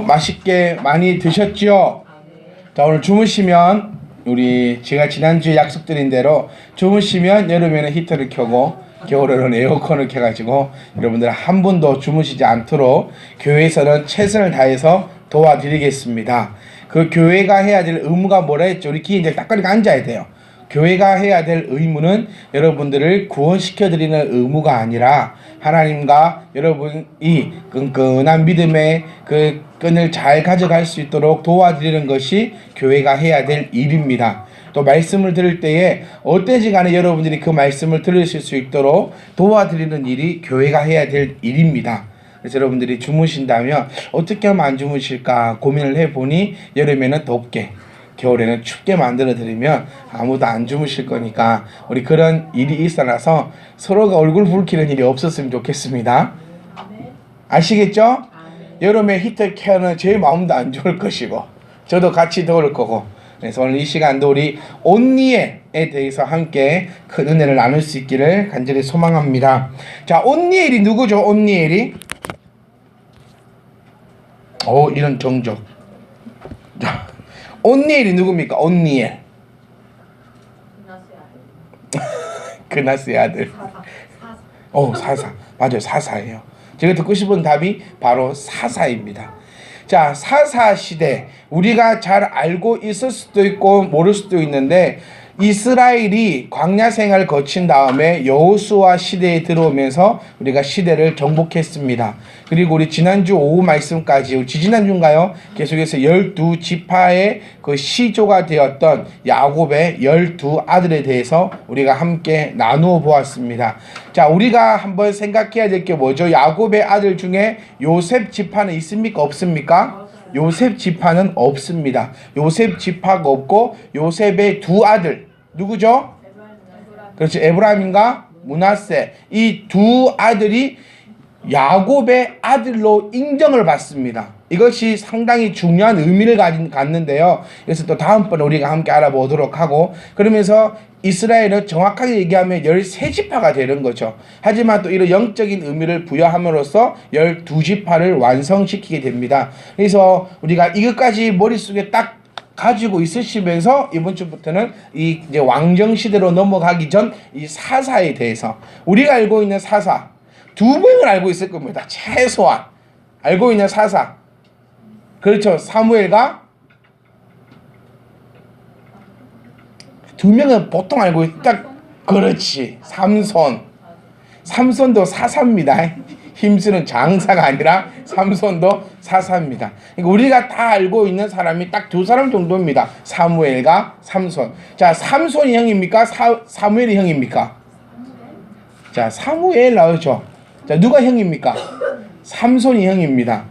맛있게 많이 드셨죠? 자, 오늘 주무시면 제가 지난주에 약속드린 대로 주무시면 여름에는 히터를 켜고 겨울에는 에어컨을 켜가지고 여러분들 한 분도 주무시지 않도록 교회에서는 최선을 다해서 도와드리겠습니다. 그 교회가 해야 될 의무가 뭐라 했죠? 우리 귀에 이제 딱 걸리고 앉아야 돼요. 교회가 해야 될 의무는 여러분들을 구원시켜드리는 의무가 아니라 하나님과 여러분이 끈끈한 믿음의 그 끈을 잘 가져갈 수 있도록 도와드리는 것이 교회가 해야 될 일입니다. 또 말씀을 들을 때에 어때지 간에 여러분들이 그 말씀을 들으실 수 있도록 도와드리는 일이 교회가 해야 될 일입니다. 그래서 여러분들이 주무신다면 어떻게 하면 안 주무실까 고민을 해보니 여름에는 덥게 겨울에는 춥게 만들어 드리면 아무도 안 주무실 거니까 우리 그런 일이 있어나서 서로가 얼굴 붉히는 일이 없었으면 좋겠습니다. 아시겠죠? 여름에 히터 켜는 제 마음도 안 좋을 것이고 저도 같이 더울 거고 그래서 오늘 이 시간도 우리 온니엘에 대해서 함께 큰 은혜를 나눌 수 있기를 간절히 소망합니다. 자, 온니엘이 누구죠? 온니엘이? 이런 정적. 자, 온니엘이 누굽니까? 온니엘. 그나스의 아들. 사사. 맞아요. 사사예요. 제가 듣고 싶은 답이 바로 사사입니다. 자, 사사 시대 우리가 잘 알고 있을 수도 있고 모를 수도 있는데 이스라엘이 광야 생활을 거친 다음에 여호수아 시대에 들어오면서 우리가 시대를 정복했습니다. 그리고 우리 지난주 오후 말씀까지 지지난주인가요? 계속해서 12지파의 그 시조가 되었던 야곱의 12아들에 대해서 우리가 함께 나누어 보았습니다. 자, 우리가 한번 생각해야 될 게 뭐죠? 야곱의 아들 중에 요셉 지파는 있습니까? 없습니까? 요셉 지파는 없습니다. 요셉 지파가 없고 요셉의 두 아들 누구죠? 그렇죠. 에브라임과 므낫세 이 두 아들이 야곱의 아들로 인정을 받습니다. 이것이 상당히 중요한 의미를 갖는데요. 그래서 또 다음번에 우리가 함께 알아보도록 하고 그러면서 이스라엘은 정확하게 얘기하면 13지파가 되는 거죠. 하지만 또 이런 영적인 의미를 부여함으로써 12지파를 완성시키게 됩니다. 그래서 우리가 이것까지 머릿속에 딱 가지고 있으시면서 이번 주부터는 이제 왕정 시대로 넘어가기 전 이 사사에 대해서 우리가 알고 있는 사사 두 명을 알고 있을 겁니다. 최소한 알고 있는 사사 그렇죠. 사무엘과 두 명은 보통 알고 있다. 그렇지. 삼손도 사사입니다. 힘쓰는 장사가 아니라 삼손도 사사입니다. 그러니까 우리가 다 알고 있는 사람이 딱 두 사람 정도입니다. 사무엘과 삼손. 자, 삼손이 형입니까? 사무엘이 형입니까? 자, 사무엘 나오죠. 자, 누가 형입니까? 삼손이 형입니다.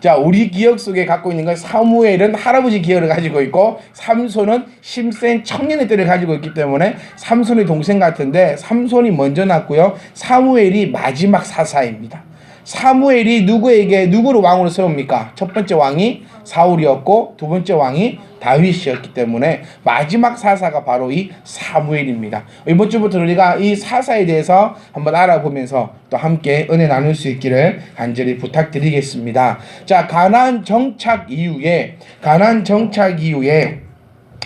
자, 우리 기억 속에 갖고 있는 건 사무엘은 할아버지 기억을 가지고 있고 삼손은 심센 청년의 때를 가지고 있기 때문에 삼손의 동생 같은데 삼손이 먼저 났고요. 사무엘이 마지막 사사입니다. 사무엘이 누구를 왕으로 세웁니까? 첫 번째 왕이 사울이었고 두 번째 왕이 다윗이었기 때문에 마지막 사사가 바로 이 사무엘입니다. 이번 주부터 우리가 이 사사에 대해서 한번 알아보면서 또 함께 은혜 나눌 수 있기를 간절히 부탁드리겠습니다. 자, 가나안 정착 이후에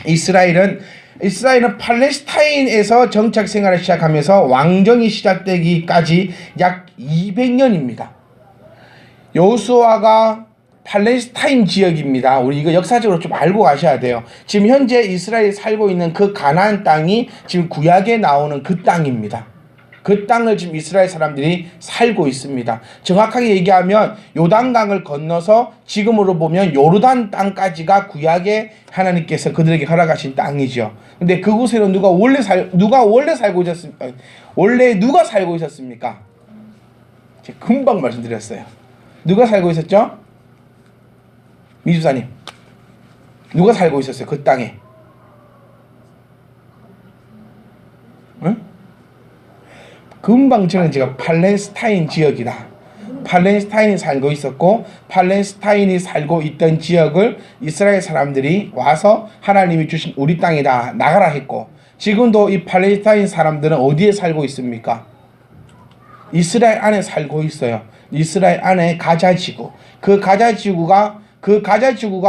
이스라엘은 팔레스타인에서 정착 생활을 시작하면서 왕정이 시작되기까지 약 200년입니다. 여호수아가 팔레스타인 지역입니다. 우리 이거 역사적으로 좀 알고 가셔야 돼요. 지금 현재 이스라엘이 살고 있는 그 가나안 땅이 지금 구약에 나오는 그 땅입니다. 그 땅을 지금 이스라엘 사람들이 살고 있습니다. 정확하게 얘기하면 요단강을 건너서 지금으로 보면 요르단 땅까지가 구약에 하나님께서 그들에게 허락하신 땅이죠. 근데 그곳에는 누가 원래 살고 있었습니까? 원래 누가 살고 있었습니까? 제가 금방 말씀드렸어요. 누가 살고 있었죠? 미주사님. 누가 살고 있었어요? 그 땅에. 응? 금방 저는 제가 팔레스타인 지역이다. 팔레스타인이 살고 있었고 팔레스타인이 살고 있던 지역을 이스라엘 사람들이 와서 하나님이 주신 우리 땅이다 나가라 했고 지금도 이 팔레스타인 사람들은 어디에 살고 있습니까? 이스라엘 안에 살고 있어요. 이스라엘 안에 가자지구. 그 가자지구가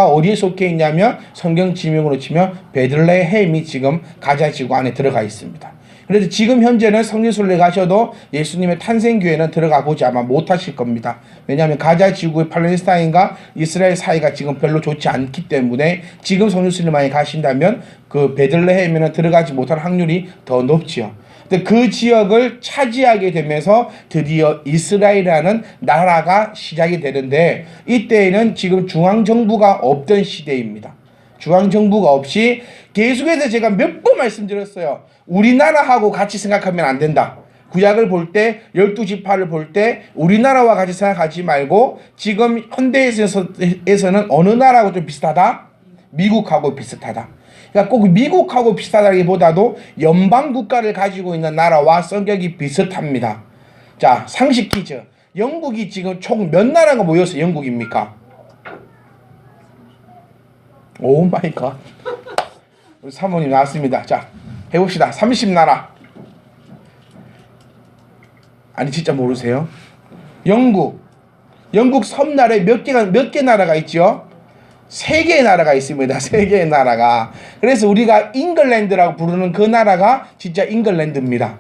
어디에 속해 있냐면 성경 지명으로 치면 베들레헴이 지금 가자지구 안에 들어가 있습니다. 그래서 지금 현재는 성지순례 가셔도 예수님의 탄생교회는 들어가 보지 아마 못하실 겁니다. 왜냐하면 가자지구의 팔레스타인과 이스라엘 사이가 지금 별로 좋지 않기 때문에 지금 성지순례만에 가신다면 그 베들레헴에는 들어가지 못할 확률이 더 높지요. 근데 그 지역을 차지하게 되면서 드디어 이스라엘이라는 나라가 시작이 되는데, 이때에는 지금 중앙정부가 없던 시대입니다. 중앙정부가 없이 계속해서 제가 몇 번 말씀드렸어요. 우리나라하고 같이 생각하면 안 된다. 구약을 볼 때 12지파를 볼 때 우리나라와 같이 생각하지 말고 지금 현대에서는 어느 나라하고 좀 비슷하다? 미국하고 비슷하다. 그러니까 꼭 미국하고 비슷하다기보다도 연방 국가를 가지고 있는 나라와 성격이 비슷합니다. 자, 상식 퀴즈. 영국이 지금 총 몇 나라가 모여서 영국입니까? 오 마이 갓. 우리 사모님 나왔습니다. 자, 해봅시다. 30나라. 아니 진짜 모르세요? 영국 섬나라에 몇 개 나라가 있죠? 3개의 나라가 있습니다. 3개의 나라가. 그래서 우리가 잉글랜드라고 부르는 그 나라가 진짜 잉글랜드입니다.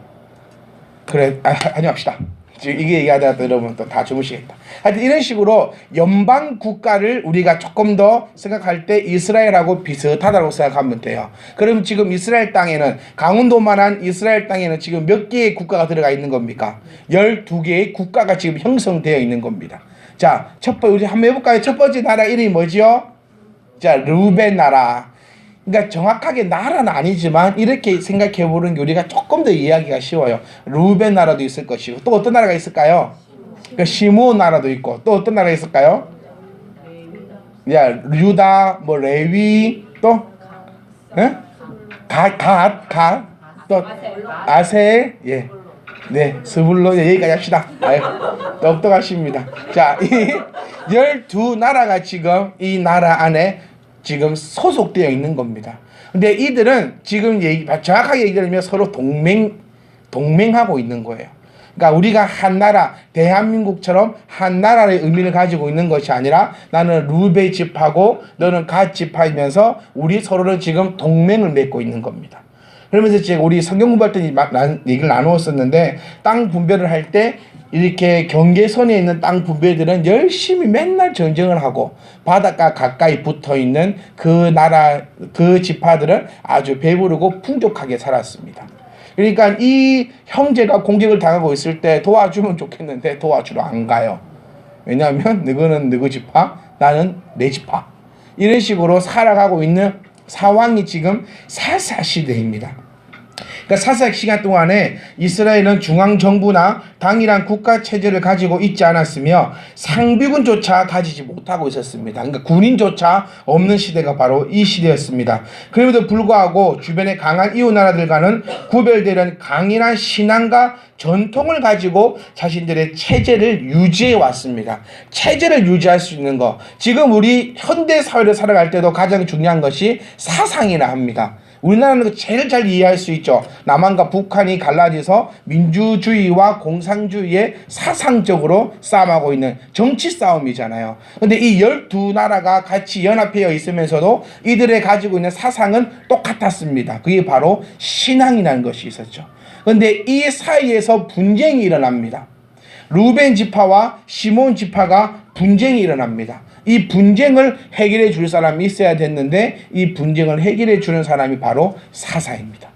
그래, 안녕합시다. 지금 이게 얘기하다가 여러분 또 다 주무시겠다. 하여튼 이런 식으로 연방 국가를 우리가 조금 더 생각할 때 이스라엘하고 비슷하다고 생각하면 돼요. 그럼 지금 이스라엘 땅에는, 강원도만한 이스라엘 땅에는 지금 몇 개의 국가가 들어가 있는 겁니까? 12개의 국가가 지금 형성되어 있는 겁니다. 자, 우리 한번 해볼까요? 첫 번째 나라 이름이 뭐지요? 자, 르우벤 나라. 그러니까 정확하게 나라는 아니지만 이렇게 생각해 보는 게 우리가 조금 더 이해하기가 쉬워요. 르우벤 나라도 있을 것이고, 또 어떤 나라가 있을까요? 그러니까 시므온 나라도 있고, 또 어떤 나라가 있을까요? 야, 유다, 뭐 레위, 또 예? 또 아세, 예. 네, 스불론. 여기까지 합시다. 아유, 똑똑하십니다. 자, 이 12나라가 지금 이 나라 안에 지금 소속되어 있는 겁니다. 근데 이들은 지금 정확하게 얘기하면 서로 동맹하고 있는 거예요. 그러니까 우리가 한 나라, 대한민국처럼 한 나라의 의미를 가지고 있는 것이 아니라 나는 루벤 지파고 너는 갓 지파이면서 우리 서로는 지금 동맹을 맺고 있는 겁니다. 그러면서 제가 우리 성경 공부할 때 얘기를 나누었었는데, 땅 분배를 할 때 이렇게 경계선에 있는 땅 분배들은 열심히 맨날 전쟁을 하고 바닷가 가까이 붙어 있는 그 나라, 그 지파들은 아주 배부르고 풍족하게 살았습니다. 그러니까 이 형제가 공격을 당하고 있을 때 도와주면 좋겠는데 도와주러 안 가요. 왜냐하면 너는 너희 지파, 나는 내 지파. 이런 식으로 살아가고 있는 상황이 지금 사사시대입니다. 그러니까 사사 시간 동안에 이스라엘은 중앙정부나 당이란 국가체제를 가지고 있지 않았으며 상비군조차 가지지 못하고 있었습니다. 그러니까 군인조차 없는 시대가 바로 이 시대였습니다. 그럼에도 불구하고 주변의 강한 이웃나라들과는 구별되는 강인한 신앙과 전통을 가지고 자신들의 체제를 유지해 왔습니다. 체제를 유지할 수 있는 것. 지금 우리 현대사회를 살아갈 때도 가장 중요한 것이 사상이라 합니다. 우리나라는 제일 잘 이해할 수 있죠. 남한과 북한이 갈라져서 민주주의와 공산주의에 사상적으로 싸움하고 있는 정치 싸움이잖아요. 근데 이 12나라가 같이 연합되어 있으면서도 이들의 가지고 있는 사상은 똑같았습니다. 그게 바로 신앙이라는 것이 있었죠. 근데 이 사이에서 분쟁이 일어납니다. 루벤 지파와 시몬 지파가 분쟁이 일어납니다. 이 분쟁을 해결해 줄 사람이 있어야 됐는데 이 분쟁을 해결해 주는 사람이 바로 사사입니다.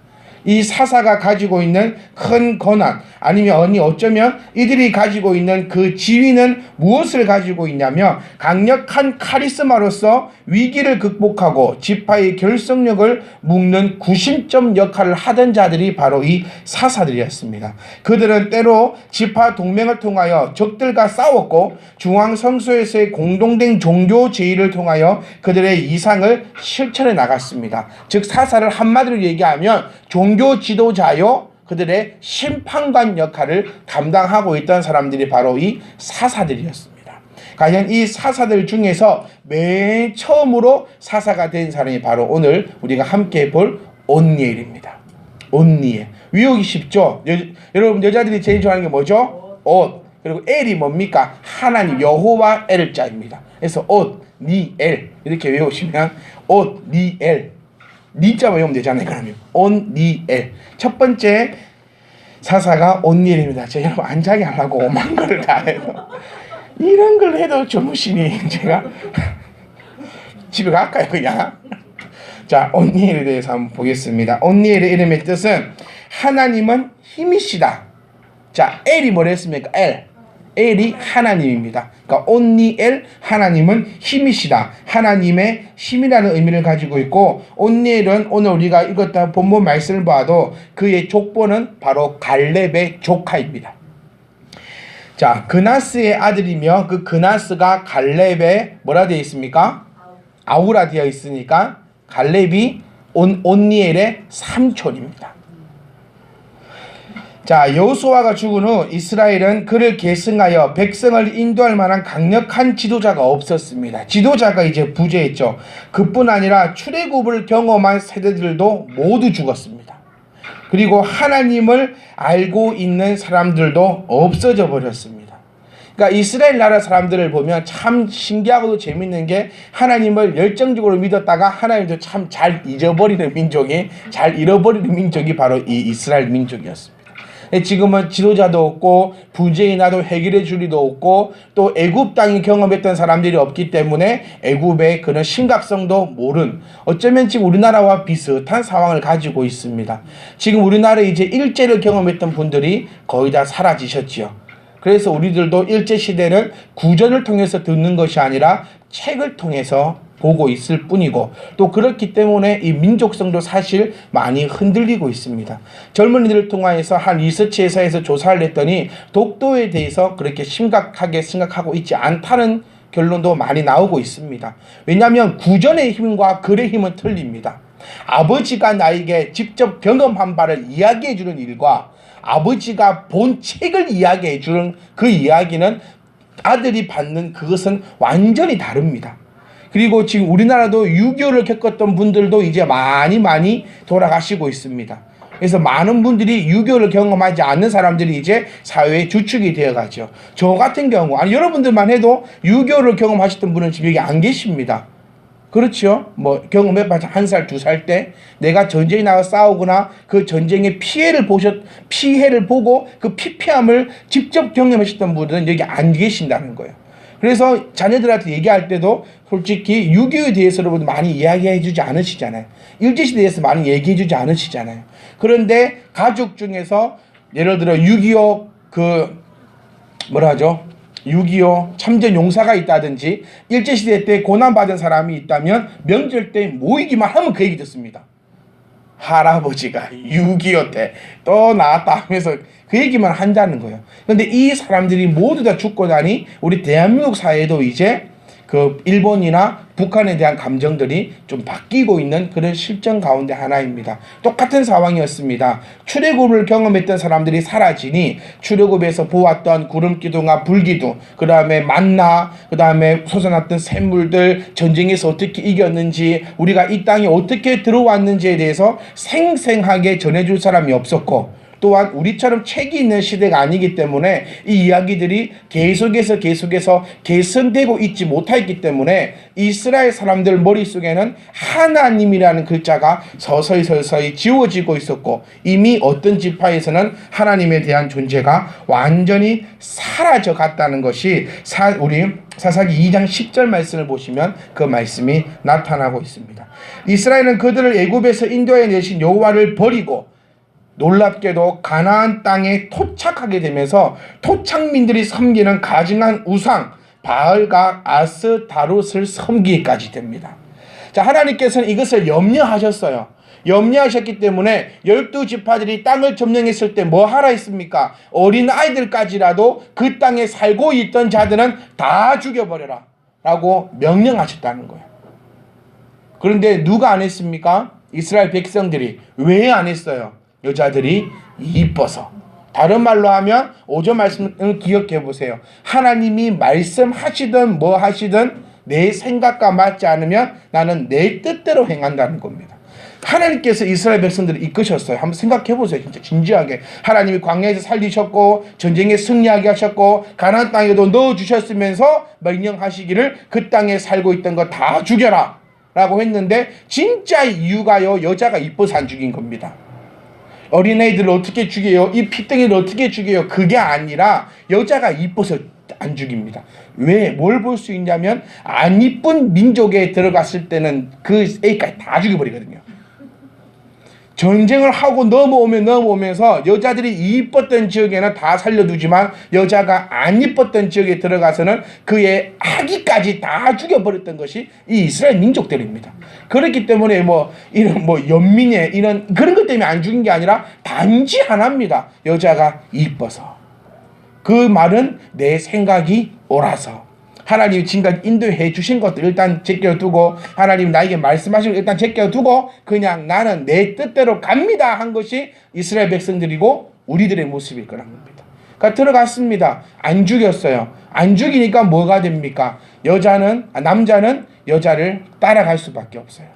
이 사사가 가지고 있는 큰 권한, 아니면 어쩌면 이들이 가지고 있는 그 지위는 무엇을 가지고 있냐면 강력한 카리스마로서 위기를 극복하고 지파의 결속력을 묶는 구심점 역할을 하던 자들이 바로 이 사사들이었습니다. 그들은 때로 지파 동맹을 통하여 적들과 싸웠고 중앙성소에서의 공동된 종교 제의를 통하여 그들의 이상을 실천해 나갔습니다. 즉 사사를 한마디로 얘기하면 종교 지도자요, 그들의 심판관 역할을 감당하고 있던 사람들이 바로 이 사사들이었습니다. 과연 이 사사들 중에서 맨 처음으로 사사가 된 사람이 바로 오늘 우리가 함께 볼 온니엘입니다. 온니엘. 외우기 쉽죠? 여러분 여자들이 제일 좋아하는 게 뭐죠? 옷. 그리고 엘이 뭡니까? 하나님 여호와 엘자입니다. 그래서 온니엘 이렇게 외우시면 온니엘 니자만 외우면 되잖아요. 그러면 온니엘 첫 번째 사사가 온니엘입니다. 제가 여러분 안자기 하려고 오만 거를 다 해서 이런 걸 해도 주무시니 제가 집에 갈까요 그냥? 자, 온니엘에 대해서 한번 보겠습니다. 온니엘의 이름의 뜻은 하나님은 힘이시다. 자, 엘이 뭐랬습니까? 엘이 하나님입니다. 그러니까 온니엘 하나님은 힘이시다. 하나님의 힘이라는 의미를 가지고 있고 온니엘은 오늘 우리가 읽었던 본문 말씀을 봐도 그의 족보는 바로 갈렙의 조카입니다. 자, 그나스의 아들이며 그 그나스가 갈렙의 뭐라 되어 있습니까? 아우라 되어 있으니까 갈렙이 온니엘의 삼촌입니다. 자, 여호수아가 죽은 후 이스라엘은 그를 계승하여 백성을 인도할 만한 강력한 지도자가 없었습니다. 지도자가 이제 부재했죠. 그뿐 아니라 출애굽을 경험한 세대들도 모두 죽었습니다. 그리고 하나님을 알고 있는 사람들도 없어져 버렸습니다. 그러니까 이스라엘 나라 사람들을 보면 참 신기하고도 재밌는 게 하나님을 열정적으로 믿었다가 하나님도 참 잘 잊어버리는 민족이 잘 잃어버리는 민족이 바로 이 이스라엘 민족이었습니다. 지금은 지도자도 없고 분쟁이 나도 해결해 줄 리도 없고 또 애굽 땅을 경험했던 사람들이 없기 때문에 애굽의 그런 심각성도 모른 어쩌면 지금 우리나라와 비슷한 상황을 가지고 있습니다. 지금 우리나라에 이제 일제를 경험했던 분들이 거의 다 사라지셨지요. 그래서 우리들도 일제시대는 구전을 통해서 듣는 것이 아니라 책을 통해서 보고 있을 뿐이고 또 그렇기 때문에 이 민족성도 사실 많이 흔들리고 있습니다. 젊은이들을 통해서 한 리서치 회사에서 조사를 했더니 독도에 대해서 그렇게 심각하게 생각하고 있지 않다는 결론도 많이 나오고 있습니다. 왜냐하면 구전의 힘과 글의 힘은 틀립니다. 아버지가 나에게 직접 경험한 바를 이야기해 주는 일과 아버지가 본 책을 이야기해 주는 그 이야기는 아들이 받는 그것은 완전히 다릅니다. 그리고 지금 우리나라도 6.25를 겪었던 분들도 이제 많이 돌아가시고 있습니다. 그래서 많은 분들이 6.25를 경험하지 않는 사람들이 이제 사회의 주축이 되어가죠. 저 같은 경우, 아니 여러분들만 해도 6.25를 경험하셨던 분은 지금 여기 안 계십니다. 그렇죠? 뭐 경험해봤자 1살, 2살 때 내가 전쟁에 나가 싸우거나 그 전쟁의 피해를 보고 그 피폐함을 직접 경험하셨던 분들은 여기 안 계신다는 거예요. 그래서 자녀들한테 얘기할 때도 솔직히 6.25에 대해서 여러분 많이 이야기해 주지 않으시잖아요. 일제시대에 대해서 많이 얘기해 주지 않으시잖아요. 그런데 가족 중에서 예를 들어 6.25 6.25 참전 용사가 있다든지 일제시대 때 고난받은 사람이 있다면 명절 때 모이기만 하면 그 얘기 듣습니다. 할아버지가 6.25 때 또 나왔다 하면서 그 얘기만 한다는 거예요. 그런데 이 사람들이 모두 다 죽고 나니 우리 대한민국 사회도 이제 그 일본이나 북한에 대한 감정들이 좀 바뀌고 있는 그런 실정 가운데 하나입니다. 똑같은 상황이었습니다. 출애굽을 경험했던 사람들이 사라지니 출애굽에서 보았던 구름기둥과 불기둥, 그 다음에 만나, 그 다음에 솟아났던 샘물들, 전쟁에서 어떻게 이겼는지, 우리가 이 땅에 어떻게 들어왔는지에 대해서 생생하게 전해줄 사람이 없었고 또한 우리처럼 책이 있는 시대가 아니기 때문에 이 이야기들이 계속해서 개선되고 있지 못했기 때문에 이스라엘 사람들 머릿속에는 하나님이라는 글자가 서서히 지워지고 있었고 이미 어떤 지파에서는 하나님에 대한 존재가 완전히 사라져 갔다는 것이 우리 사사기 2장 10절 말씀을 보시면 그 말씀이 나타나고 있습니다. 이스라엘은 그들을 애굽에서 인도해 내신 여호와를 버리고 놀랍게도 가나안 땅에 토착하게 되면서 토착민들이 섬기는 가증한 우상 바알과 아스타롯을 섬기기까지 됩니다. 자, 하나님께서는 이것을 염려하셨어요. 염려하셨기 때문에 12지파들이 땅을 점령했을 때 뭐 하라 했습니까? 어린 아이들까지라도 그 땅에 살고 있던 자들은 다 죽여버려라 라고 명령하셨다는 거예요. 그런데 누가 안 했습니까? 이스라엘 백성들이. 왜 안 했어요? 여자들이 이뻐서. 다른 말로 하면 오전 말씀을 기억해 보세요. 하나님이 말씀하시든 뭐 하시든 내 생각과 맞지 않으면 나는 내 뜻대로 행한다는 겁니다. 하나님께서 이스라엘 백성들을 이끄셨어요. 한번 생각해 보세요. 진짜 진지하게. 하나님이 광야에서 살리셨고 전쟁에 승리하게 하셨고 가나안 땅에도 넣어주셨으면서 명령하시기를 그 땅에 살고 있던 거 다 죽여라 라고 했는데 진짜 이유가요, 여자가 이뻐서 안 죽인 겁니다. 어린애들을 어떻게 죽여요? 이 피덩이를 어떻게 죽여요? 그게 아니라 여자가 이뻐서 안 죽입니다. 왜? 뭘 볼 수 있냐면 안 이쁜 민족에 들어갔을 때는 그 애까지 다 죽여버리거든요. 전쟁을 하고 넘어오면서 여자들이 이뻤던 지역에는 다 살려두지만 여자가 안 이뻤던 지역에 들어가서는 그의 아기까지 다 죽여버렸던 것이 이 이스라엘 민족들입니다. 그렇기 때문에 이런 연민의 이런 그런 것 때문에 안 죽인 게 아니라 단지 하나입니다. 여자가 이뻐서. 그 말은 내 생각이 옳아서. 하나님이 지금까지 인도해 주신 것들 일단 제껴두고 하나님 나에게 말씀하신 걸 일단 제껴두고 그냥 나는 내 뜻대로 갑니다 한 것이 이스라엘 백성들이고 우리들의 모습일 거란 겁니다. 그러니까 들어갔습니다. 안 죽였어요. 안 죽이니까 뭐가 됩니까? 남자는 여자를 따라갈 수밖에 없어요.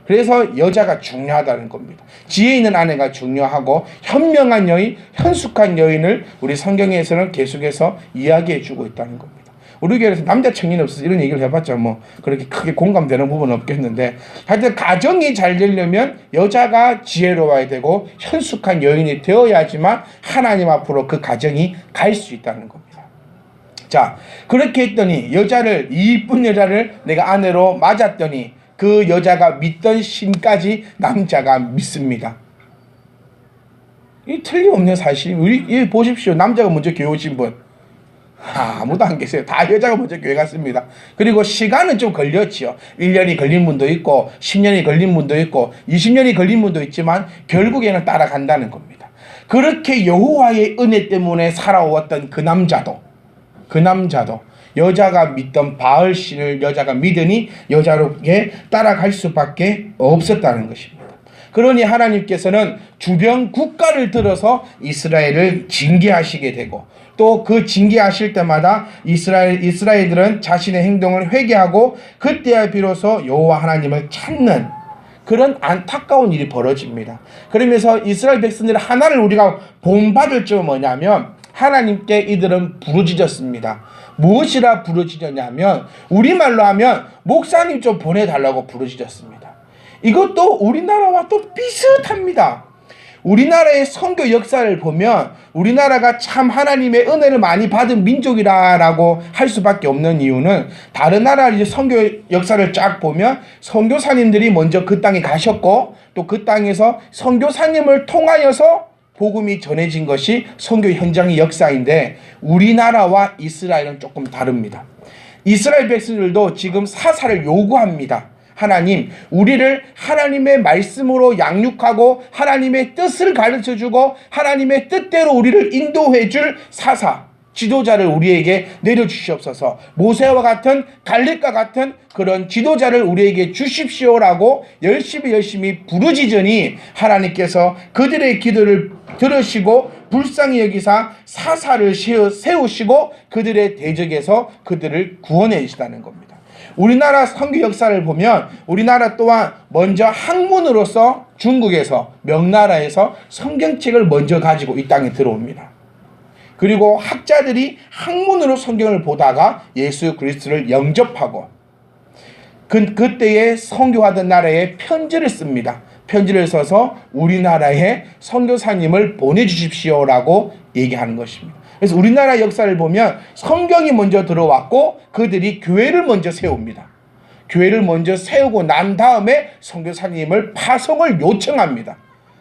그래서 여자가 중요하다는 겁니다. 지혜 있는 아내가 중요하고 현명한 여인, 현숙한 여인을 우리 성경에서는 계속해서 이야기해 주고 있다는 겁니다. 우리 교회에서 남자 청년이 없어서 이런 얘기를 해봤자 그렇게 크게 공감되는 부분은 없겠는데 하여튼 가정이 잘 되려면 여자가 지혜로워야 되고 현숙한 여인이 되어야지만 하나님 앞으로 그 가정이 갈 수 있다는 겁니다. 자, 그렇게 했더니 이쁜 여자를 내가 아내로 맞았더니 그 여자가 믿던 신까지 남자가 믿습니다. 이 틀림없는 사실. 우리 보십시오. 남자가 먼저 교회 오신 분 아무도 안 계세요. 다 여자가 먼저 교회 갔습니다. 그리고 시간은 좀 걸렸지요. 1년이 걸린 분도 있고 10년이 걸린 분도 있고 20년이 걸린 분도 있지만 결국에는 따라간다는 겁니다. 그렇게 여호와의 은혜 때문에 살아왔던 그 남자도 여자가 믿던 바알신을 여자가 믿으니 여자롭게 따라갈 수밖에 없었다는 것입니다. 그러니 하나님께서는 주변 국가를 들어서 이스라엘을 징계하시게 되고 또 그 징계하실 때마다 이스라엘들은 자신의 행동을 회개하고 그때야 비로소 여호와 하나님을 찾는 그런 안타까운 일이 벌어집니다. 그러면서 이스라엘 백성들 하나를 우리가 본받을 점은 뭐냐면 하나님께 이들은 부르짖었습니다. 무엇이라 부르짖었냐면 우리말로 하면 목사님 좀 보내달라고 부르짖었습니다. 이것도 우리나라와 또 비슷합니다. 우리나라의 선교 역사를 보면 우리나라가 참 하나님의 은혜를 많이 받은 민족이라고 할 수밖에 없는 이유는 다른 나라의 선교 역사를 쫙 보면 선교사님들이 먼저 그 땅에 가셨고 또 그 땅에서 선교사님을 통하여서 복음이 전해진 것이 선교 현장의 역사인데 우리나라와 이스라엘은 조금 다릅니다. 이스라엘 백성들도 지금 사사를 요구합니다. 하나님, 우리를 하나님의 말씀으로 양육하고 하나님의 뜻을 가르쳐주고 하나님의 뜻대로 우리를 인도해줄 사사, 지도자를 우리에게 내려주시옵소서. 모세와 같은 갈렙과 같은 그런 지도자를 우리에게 주십시오라고 열심히 부르짖으니 하나님께서 그들의 기도를 들으시고 불쌍히 여기사 사사를 세우시고 그들의 대적에서 그들을 구원해 주시다는 겁니다. 우리나라 선교 역사를 보면 우리나라 또한 먼저 학문으로서 중국에서 명나라에서 성경책을 먼저 가지고 이 땅에 들어옵니다. 그리고 학자들이 학문으로 성경을 보다가 예수 그리스도를 영접하고 그때에 선교하던 나라에 편지를 씁니다. 편지를 써서 우리나라에 선교사님을 보내주십시오라고 얘기하는 것입니다. 그래서 우리나라 역사를 보면 성경이 먼저 들어왔고 그들이 교회를 먼저 세웁니다. 교회를 먼저 세우고 난 다음에 선교사님을 파송을 요청합니다.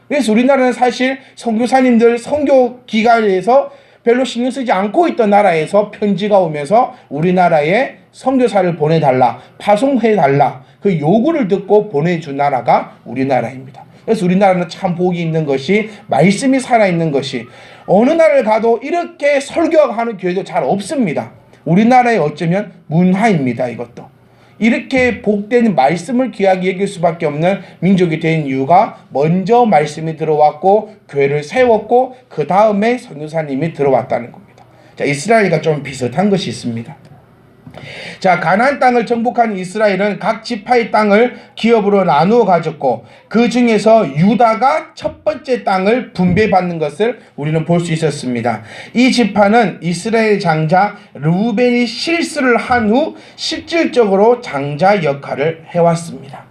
그래서 우리나라는 사실 선교사님들 선교 기관에서 별로 신경 쓰지 않고 있던 나라에서 편지가 오면서 우리나라에 선교사를 보내달라, 파송해달라 그 요구를 듣고 보내준 나라가 우리나라입니다. 그래서 우리나라는 참 복이 있는 것이 말씀이 살아있는 것이 어느 나라를 가도 이렇게 설교하는 교회도 잘 없습니다. 우리나라의 어쩌면 문화입니다. 이것도. 이렇게 복된 말씀을 귀하게 여길 수밖에 없는 민족이 된 이유가 먼저 말씀이 들어왔고 교회를 세웠고 그 다음에 선교사님이 들어왔다는 겁니다. 자, 이스라엘과 좀 비슷한 것이 있습니다. 자, 가나안 땅을 정복한 이스라엘은 각 지파의 땅을 기업으로 나누어 가졌고 그 중에서 유다가 첫 번째 땅을 분배받는 것을 우리는 볼 수 있었습니다. 이 지파는 이스라엘 장자 르우벤이 실수를 한 후 실질적으로 장자 역할을 해왔습니다.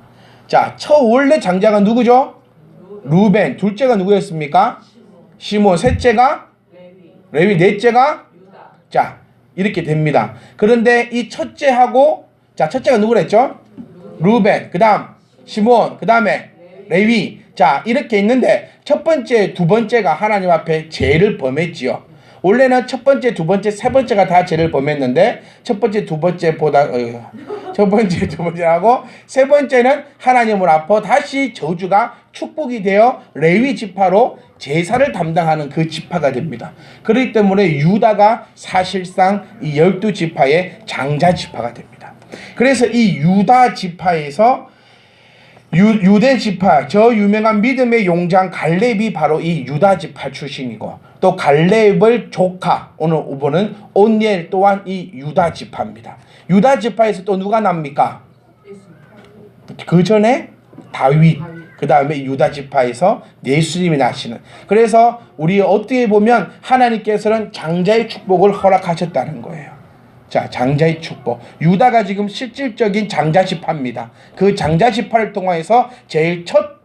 자, 원래 장자가 누구죠? 르우벤. 둘째가 누구였습니까? 시몬. 셋째가 레위. 넷째가 자, 이렇게 됩니다. 그런데 이 첫째하고, 자, 첫째가 누구랬죠? 르우벤, 그 다음 시몬, 그 다음에 레위. 자, 이렇게 있는데 첫 번째, 두 번째가 하나님 앞에 죄를 범했지요. 원래는 첫 번째, 두 번째, 세 번째가 다 죄를 범했는데 첫 번째, 두 번째보다 첫 번째, 두 번째하고 세 번째는 하나님을 앞에 다시 저주가 축복이 되어 레위 지파로 제사를 담당하는 그 지파가 됩니다. 그렇기 때문에 유다가 사실상 이 12지파의 장자 지파가 됩니다. 그래서 이 유다 지파에서 유대 지파, 저 유명한 믿음의 용장 갈렙이 바로 이 유다 지파 출신이고 또 갈렙의 조카, 오늘 후보는 온니엘 또한 이 유다 지파입니다. 유다 지파에서 또 누가 납니까? 그 전에 다윗, 그 다음에 유다 지파에서 예수님이 나시는. 그래서 우리 어떻게 보면 하나님께서는 장자의 축복을 허락하셨다는 거예요. 자, 장자의 축복. 유다가 지금 실질적인 장자 지파입니다. 그 장자 지파를 통하여서 제일 첫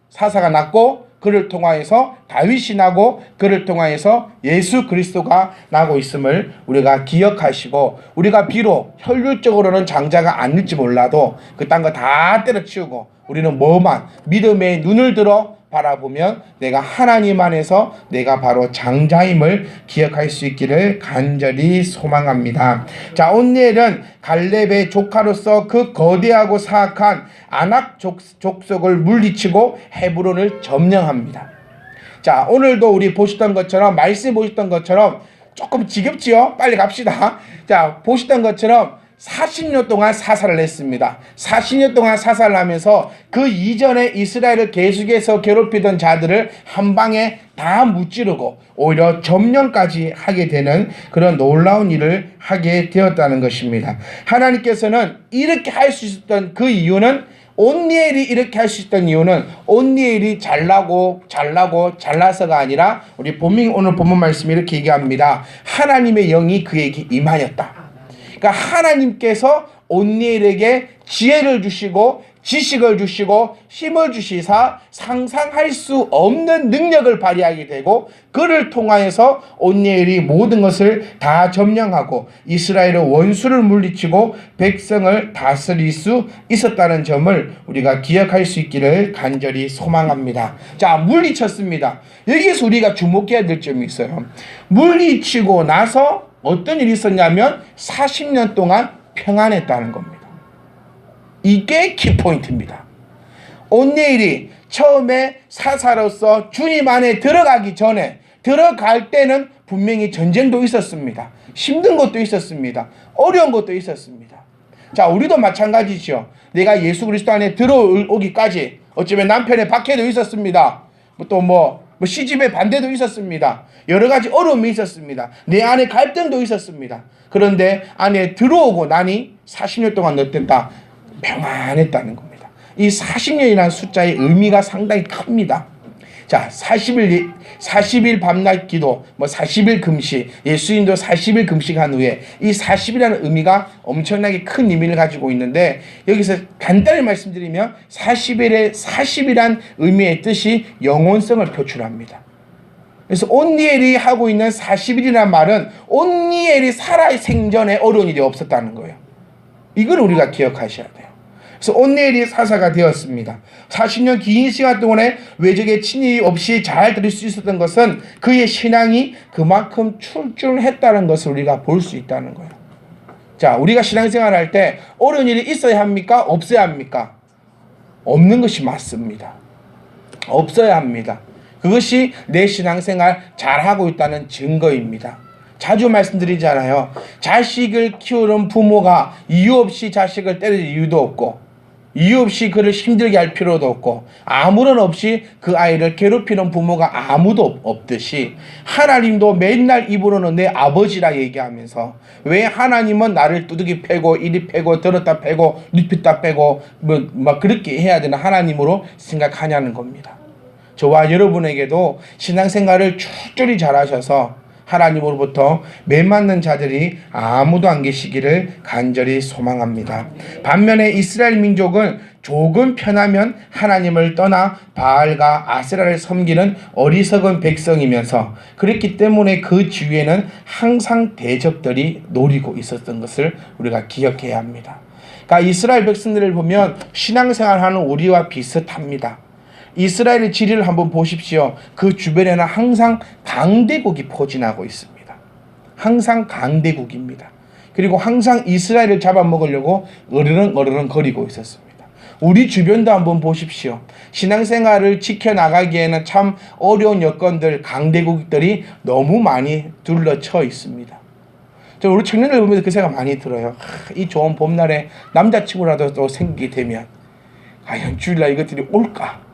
사사가 났고 그를 통하여서 다윗이 나고 그를 통하여서 예수 그리스도가 나고 있음을 우리가 기억하시고 우리가 비록 혈육적으로는 장자가 아닐지 몰라도 그딴 거 다 때려치우고 우리는 뭐만 믿음의 눈을 들어 바라보면 내가 하나님 안에서 내가 바로 장자임을 기억할 수 있기를 간절히 소망합니다. 자, 온니엘은 갈렙의 조카로서 그 거대하고 사악한 아낙 족속을 물리치고 헤브론을 점령합니다. 자, 오늘도 우리 보셨던 것처럼 말씀 보셨던 것처럼 조금 지겹지요? 빨리 갑시다. 자, 보셨던 것처럼 40년 동안 사살을 했습니다. 40년 동안 사살을 하면서 그 이전에 이스라엘을 계속해서 괴롭히던 자들을 한 방에 다 무찌르고 오히려 점령까지 하게 되는 그런 놀라운 일을 하게 되었다는 것입니다. 하나님께서는 이렇게 할 수 있었던 그 이유는 온니엘이 이렇게 할 수 있던 이유는 온니엘이 잘나서가 아니라 우리 오늘 본문 말씀이 이렇게 얘기합니다. 하나님의 영이 그에게 임하였다. 그러니까 하나님께서 온니엘에게 지혜를 주시고 지식을 주시고 힘을 주시사 상상할 수 없는 능력을 발휘하게 되고 그를 통하여서 온니엘이 모든 것을 다 점령하고 이스라엘의 원수를 물리치고 백성을 다스릴 수 있었다는 점을 우리가 기억할 수 있기를 간절히 소망합니다. 자, 물리쳤습니다. 여기에서 우리가 주목해야 될 점이 있어요. 물리치고 나서 어떤 일이 있었냐면 40년 동안 평안했다는 겁니다. 이게 키포인트입니다. 온니엘이 처음에 사사로서 주님 안에 들어가기 전에 들어갈 때는 분명히 전쟁도 있었습니다. 힘든 것도 있었습니다. 어려운 것도 있었습니다. 자, 우리도 마찬가지죠. 내가 예수 그리스도 안에 들어오기까지 어쩌면 남편의 박해도 있었습니다. 또 시집의 반대도 있었습니다. 여러 가지 어려움이 있었습니다. 내 안에 갈등도 있었습니다. 그런데 안에 들어오고 나니 40년 동안 어땠다? 평안했다는 겁니다. 이 40년이라는 숫자의 의미가 상당히 큽니다. 자, 40일 밤낮 기도, 40일 금식, 예수님도 40일 금식한 후에 이 40이라는 의미가 엄청나게 큰 의미를 가지고 있는데 여기서 간단히 말씀드리면 40이란 의미의 뜻이 영원성을 표출합니다. 그래서 온니엘이 하고 있는 40일이라는 말은 온니엘이 살아 생전에 어려운 일이 없었다는 거예요. 이걸 우리가 기억하셔야 돼요. 그래서 온니엘이 사사가 되었습니다. 40년 긴 시간 동안에 외적의 침입 없이 잘 들을 수 있었던 것은 그의 신앙이 그만큼 출중했다는 것을 우리가 볼 수 있다는 거예요. 자, 우리가 신앙생활 할 때 어려운 일이 있어야 합니까? 없어야 합니까? 없는 것이 맞습니다. 없어야 합니다. 그것이 내 신앙생활 잘하고 있다는 증거입니다. 자주 말씀드리잖아요. 자식을 키우는 부모가 이유 없이 자식을 때릴 이유도 없고 이유 없이 그를 힘들게 할 필요도 없고 아무런 없이 그 아이를 괴롭히는 부모가 아무도 없듯이 하나님도 맨날 입으로는 내 아버지라 얘기하면서 왜 하나님은 나를 두둑이 패고 이리 패고 들었다 패고 눕혔다 빼고 뭐 그렇게 해야 되나 하나님으로 생각하냐는 겁니다. 저와 여러분에게도 신앙생활을 출중히 잘하셔서 하나님으로부터 매맞는 자들이 아무도 안 계시기를 간절히 소망합니다. 반면에 이스라엘 민족은 조금 편하면 하나님을 떠나 바알과 아세라를 섬기는 어리석은 백성이면서 그랬기 때문에 그 주위에는 항상 대적들이 노리고 있었던 것을 우리가 기억해야 합니다. 그러니까 이스라엘 백성들을 보면 신앙생활하는 우리와 비슷합니다. 이스라엘의 지리를 한번 보십시오. 그 주변에는 항상 강대국이 포진하고 있습니다. 항상 강대국입니다. 그리고 항상 이스라엘을 잡아먹으려고 어르렁 거리고 있었습니다. 우리 주변도 한번 보십시오. 신앙생활을 지켜나가기에는 참 어려운 여건들, 강대국들이 너무 많이 둘러쳐 있습니다. 우리 청년들 보면서 그 생각 많이 들어요. 이 좋은 봄날에 남자친구라도 또 생기게 되면 과연 주일날 이것들이 올까?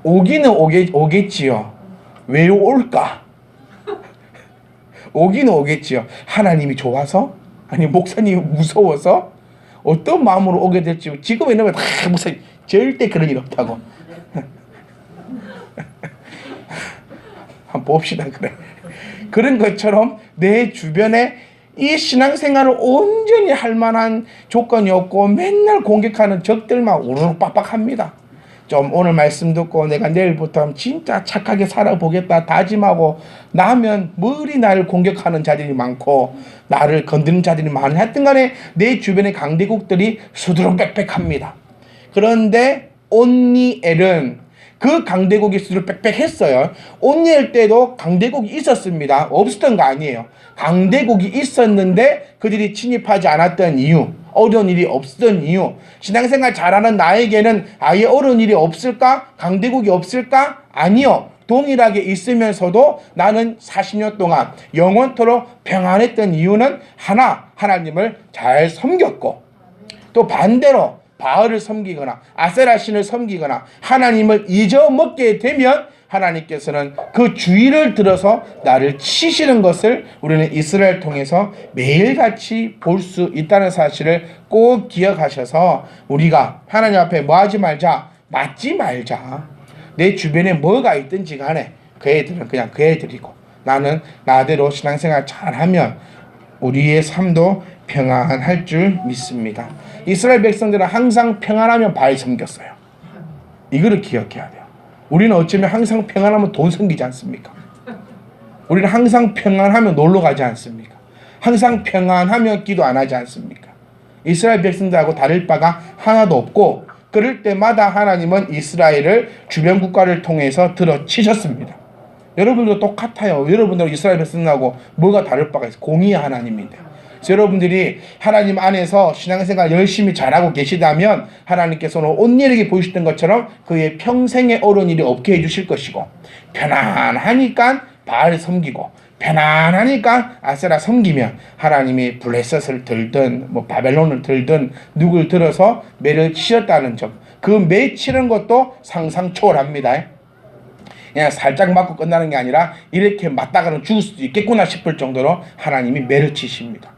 오기는 오겠지요. 왜 올까? 오기는 오겠지요. 하나님이 좋아서? 아니 목사님이 무서워서? 어떤 마음으로 오게 될지 지금 이러면 다 목사님 절대 그런 일 없다고. 한번 봅시다. 그래. 그런 것처럼 내 주변에 이 신앙생활을 온전히 할 만한 조건이 없고 맨날 공격하는 적들만 우르르 빡빡합니다. 좀 오늘 말씀 듣고 내가 내일부터 진짜 착하게 살아보겠다 다짐하고 나면 머리 나를 공격하는 자들이 많고 나를 건드는 자들이 많은 하여튼 간에 내 주변의 강대국들이 수두룩빽빽합니다. 그런데 온니엘은 그 강대국이 수두룩빽빽했어요. 온니엘 때도 강대국이 있었습니다. 없었던 거 아니에요. 강대국이 있었는데 그들이 침입하지 않았던 이유, 어려운 일이 없었던 이유, 신앙생활 잘하는 나에게는 아예 어려운 일이 없을까? 강대국이 없을까? 아니요. 동일하게 있으면서도 나는 40년 동안 영원토록 평안했던 이유는 하나, 하나님을 잘 섬겼고 또 반대로 바알을 섬기거나 아세라 신을 섬기거나 하나님을 잊어먹게 되면 하나님께서는 그 주의를 들어서 나를 치시는 것을 우리는 이스라엘 통해서 매일같이 볼 수 있다는 사실을 꼭 기억하셔서 우리가 하나님 앞에 뭐 하지 말자? 맞지 말자. 내 주변에 뭐가 있든지 간에 그 애들은 그냥 그 애들이고 나는 나대로 신앙생활 잘하면 우리의 삶도 평안할 줄 믿습니다. 이스라엘 백성들은 항상 평안하면 바알 섬겼어요. 이거를 기억해야 돼요. 우리는 어쩌면 항상 평안하면 돈 섬기지 않습니까? 우리는 항상 평안하면 놀러 가지 않습니까? 항상 평안하면 기도 안 하지 않습니까? 이스라엘 백성들하고 다를 바가 하나도 없고 그럴 때마다 하나님은 이스라엘을 주변 국가를 통해서 들어치셨습니다. 여러분도 똑같아요. 여러분들 이스라엘 백성하고 뭐가 다를 바가 있어요? 공의의 하나님인데. 여러분들이 하나님 안에서 신앙생활 열심히 잘하고 계시다면 하나님께서는 온일에게 보이셨던 것처럼 그의 평생에 어려운 일이 없게 해주실 것이고 편안하니까 바알 섬기고 편안하니까 아세라 섬기면 하나님이 블레셋을 들든 뭐 바벨론을 들든 누굴 들어서 매를 치셨다는 점, 그 매 치는 것도 상상 초월합니다. 그냥 살짝 맞고 끝나는 게 아니라 이렇게 맞다가는 죽을 수도 있겠구나 싶을 정도로 하나님이 매를 치십니다.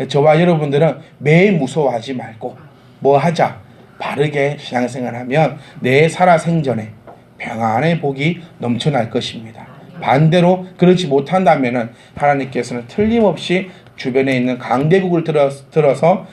저와 여러분들은 매 무서워하지 말고 뭐 하자? 바르게 신앙생활하면 내 살아생전에 평안의 복이 넘쳐날 것입니다. 반대로 그렇지 못한다면 하나님께서는 틀림없이 주변에 있는 강대국을 들어서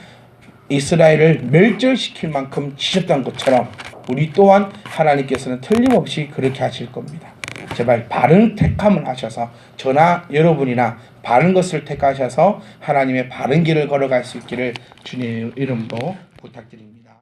이스라엘을 멸절시킬 만큼 치셨던 것처럼 우리 또한 하나님께서는 틀림없이 그렇게 하실 겁니다. 제발 바른 택함을 하셔서 저나 여러분이나 바른 것을 택하셔서 하나님의 바른 길을 걸어갈 수 있기를 주님의 이름으로 부탁드립니다.